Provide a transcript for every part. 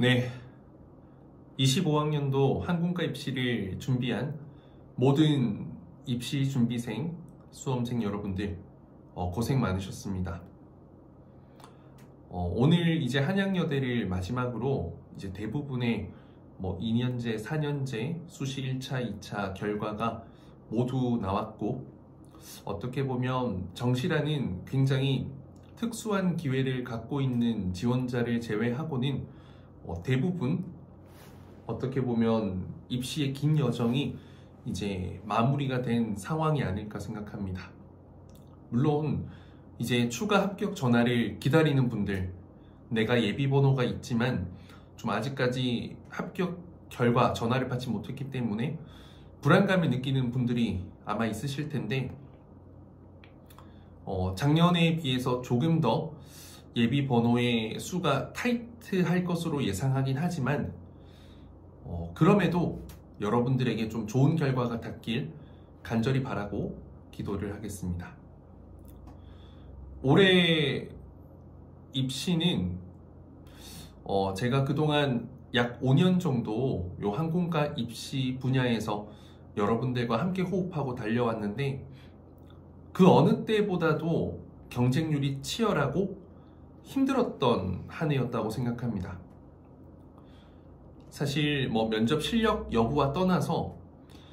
네, 25학년도 항공과 입시를 준비한 모든 입시 준비생, 수험생 여러분들 고생 많으셨습니다. 오늘 이제 한양여대를 마지막으로 이제 대부분의 2년제, 4년제, 수시 1차, 2차 결과가 모두 나왔고, 어떻게 보면 정시라는 굉장히 특수한 기회를 갖고 있는 지원자를 제외하고는 대부분 어떻게 보면 입시의 긴 여정이 이제 마무리가 된 상황이 아닐까 생각합니다. 물론 이제 추가 합격 전화를 기다리는 분들, 내가 예비 번호가 있지만 좀 아직까지 합격 결과 전화를 받지 못했기 때문에 불안감을 느끼는 분들이 아마 있으실 텐데, 작년에 비해서 조금 더 예비 번호의 수가 타이트할 것으로 예상하긴 하지만 그럼에도 여러분들에게 좀 좋은 결과가 닿길 간절히 바라고 기도를 하겠습니다. 올해 입시는 제가 그동안 약 5년 정도 요 항공과 입시 분야에서 여러분들과 함께 호흡하고 달려왔는데, 그 어느 때보다도 경쟁률이 치열하고 힘들었던 한 해였다고 생각합니다. 사실 면접 실력 여부와 떠나서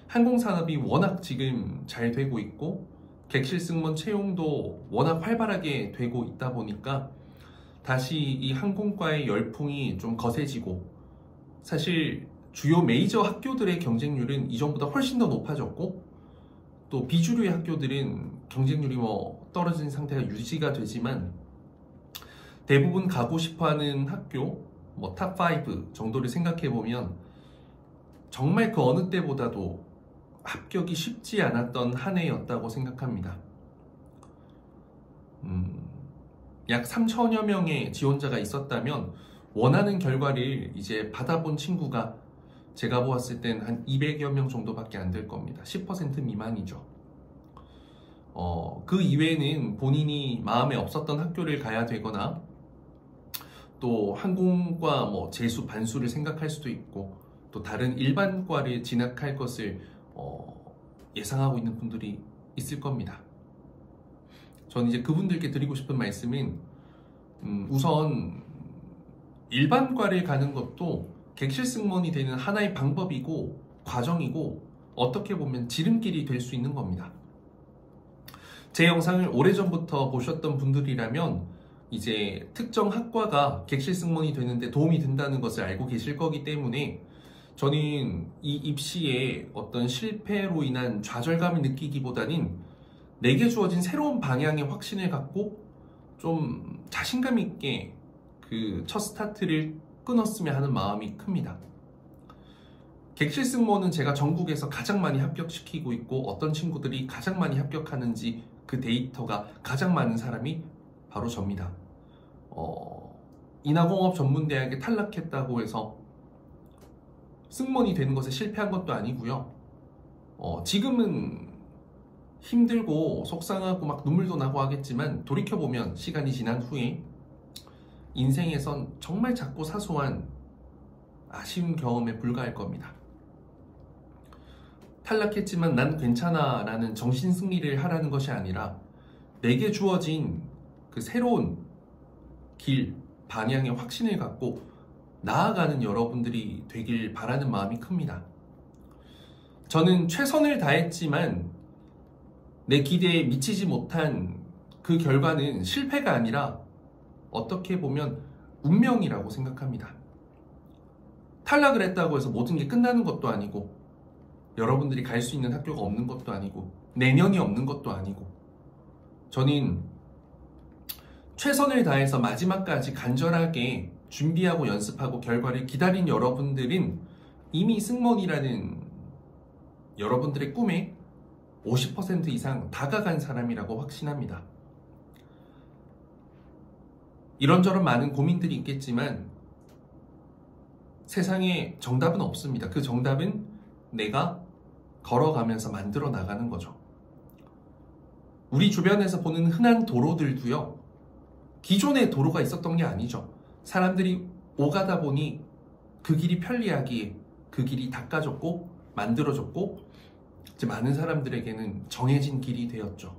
항공산업이 워낙 지금 잘 되고 있고 객실 승무원 채용도 워낙 활발하게 되고 있다 보니까 다시 이 항공과의 열풍이 좀 거세지고, 사실 주요 메이저 학교들의 경쟁률은 이전보다 훨씬 더 높아졌고, 또 비주류의 학교들은 경쟁률이 떨어진 상태가 유지가 되지만 대부분 가고 싶어하는 학교 탑5 정도를 생각해보면 정말 그 어느 때보다도 합격이 쉽지 않았던 한 해였다고 생각합니다. 약 3천여 명의 지원자가 있었다면 원하는 결과를 이제 받아본 친구가 제가 보았을 땐 한 200여 명 정도밖에 안 될 겁니다. 10% 미만이죠. 그 이외에는 본인이 마음에 없었던 학교를 가야 되거나 또 항공과 재수, 반수를 생각할 수도 있고 또 다른 일반과를 진학할 것을 예상하고 있는 분들이 있을 겁니다. 저는 이제 그분들께 드리고 싶은 말씀은 우선 일반과를 가는 것도 객실 승무원이 되는 하나의 방법이고 과정이고 어떻게 보면 지름길이 될 수 있는 겁니다. 제 영상을 오래전부터 보셨던 분들이라면 이제 특정 학과가 객실 승무원이 되는데 도움이 된다는 것을 알고 계실 거기 때문에 저는 이 입시의 어떤 실패로 인한 좌절감을 느끼기보다는 내게 주어진 새로운 방향의 확신을 갖고 좀 자신감 있게 그 첫 스타트를 끊었으면 하는 마음이 큽니다. 객실 승무원은 제가 전국에서 가장 많이 합격시키고 있고 어떤 친구들이 가장 많이 합격하는지 그 데이터가 가장 많은 사람이 바로 접니다. 인하공업전문대학에 탈락했다고 해서 승무원이 되는 것에 실패한 것도 아니고요. 지금은 힘들고 속상하고 막 눈물도 나고 하겠지만 돌이켜보면 시간이 지난 후에 인생에선 정말 작고 사소한 아쉬운 경험에 불과할 겁니다. 탈락했지만 난 괜찮아 라는 정신승리를 하라는 것이 아니라 내게 주어진 그 새로운 길, 방향의 확신을 갖고 나아가는 여러분들이 되길 바라는 마음이 큽니다. 저는 최선을 다했지만 내 기대에 미치지 못한 그 결과는 실패가 아니라 어떻게 보면 운명이라고 생각합니다. 탈락을 했다고 해서 모든 게 끝나는 것도 아니고 여러분들이 갈 수 있는 학교가 없는 것도 아니고 내년이 없는 것도 아니고, 저는 최선을 다해서 마지막까지 간절하게 준비하고 연습하고 결과를 기다린 여러분들은 이미 승무원이라는 여러분들의 꿈에 50% 이상 다가간 사람이라고 확신합니다. 이런저런 많은 고민들이 있겠지만 세상에 정답은 없습니다. 그 정답은 내가 걸어가면서 만들어 나가는 거죠. 우리 주변에서 보는 흔한 도로들도요, 기존에 도로가 있었던 게 아니죠. 사람들이 오가다 보니 그 길이 편리하기에 그 길이 닦아졌고 만들어졌고 이제 많은 사람들에게는 정해진 길이 되었죠.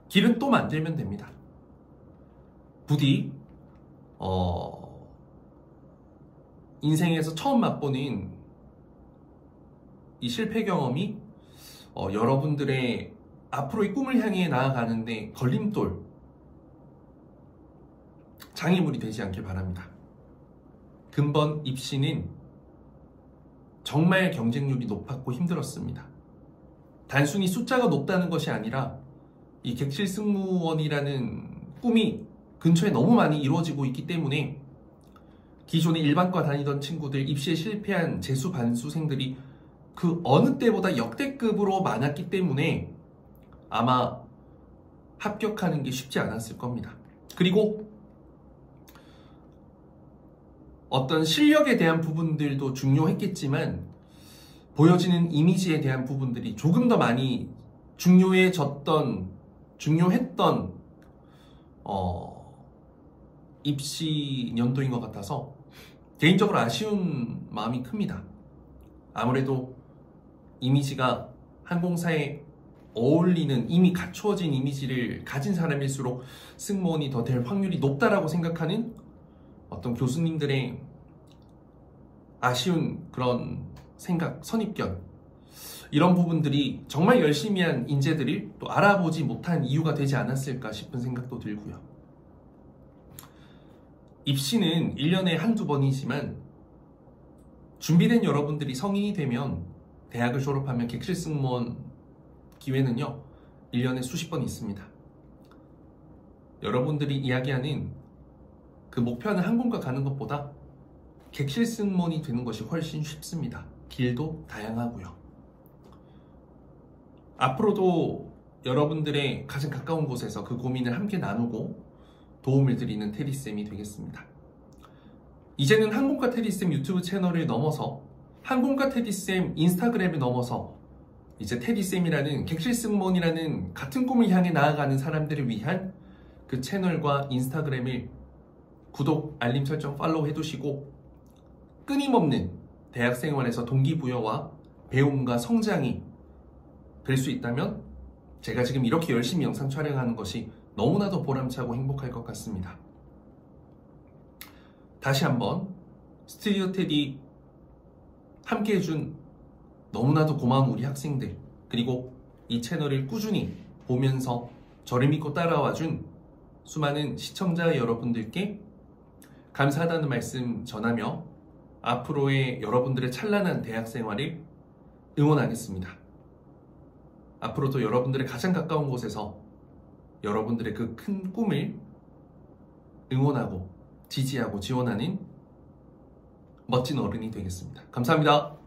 길은 또 만들면 됩니다. 부디 인생에서 처음 맛보는 이 실패 경험이 여러분들의 앞으로의 꿈을 향해 나아가는데 걸림돌, 장애물이 되지 않길 바랍니다. 근본 입시는 정말 경쟁률이 높았고 힘들었습니다. 단순히 숫자가 높다는 것이 아니라 이 객실 승무원이라는 꿈이 근처에 너무 많이 이루어지고 있기 때문에 기존에 일반과 다니던 친구들, 입시에 실패한 재수 반수생들이 그 어느 때보다 역대급으로 많았기 때문에 아마 합격하는 게 쉽지 않았을 겁니다. 그리고 어떤 실력에 대한 부분들도 중요했겠지만 보여지는 이미지에 대한 부분들이 조금 더 많이 중요했던 입시 연도인 것 같아서 개인적으로 아쉬운 마음이 큽니다. 아무래도 이미지가 항공사에 어울리는 이미 갖추어진 이미지를 가진 사람일수록 승무원이 더 될 확률이 높다라고 생각하는 어떤 교수님들의 아쉬운 그런 생각, 선입견, 이런 부분들이 정말 열심히 한 인재들을 또 알아보지 못한 이유가 되지 않았을까 싶은 생각도 들고요. 입시는 1년에 한두 번이지만 준비된 여러분들이 성인이 되면 대학을 졸업하면 객실 승무원 기회는요 1년에 수십 번 있습니다. 여러분들이 이야기하는 그 목표하는 항공과 가는 것보다 객실 승무원이 되는 것이 훨씬 쉽습니다. 길도 다양하고요. 앞으로도 여러분들의 가장 가까운 곳에서 그 고민을 함께 나누고 도움을 드리는 테디쌤이 되겠습니다. 이제는 항공과 테디쌤 유튜브 채널을 넘어서 항공과 테디쌤 인스타그램을 넘어서 이제 테디쌤이라는 객실 승무원이라는 같은 꿈을 향해 나아가는 사람들을 위한 그 채널과 인스타그램을 구독, 알림 설정, 팔로우 해두시고 끊임없는 대학생활에서 동기부여와 배움과 성장이 될 수 있다면 제가 지금 이렇게 열심히 영상 촬영하는 것이 너무나도 보람차고 행복할 것 같습니다. 다시 한번 스튜디오 테디 함께 해준 너무나도 고마운 우리 학생들, 그리고 이 채널을 꾸준히 보면서 저를 믿고 따라와준 수많은 시청자 여러분들께 감사하다는 말씀 전하며 앞으로의 여러분들의 찬란한 대학생활을 응원하겠습니다. 앞으로도 여러분들의 가장 가까운 곳에서 여러분들의 그 큰 꿈을 응원하고 지지하고 지원하는 멋진 어른이 되겠습니다. 감사합니다.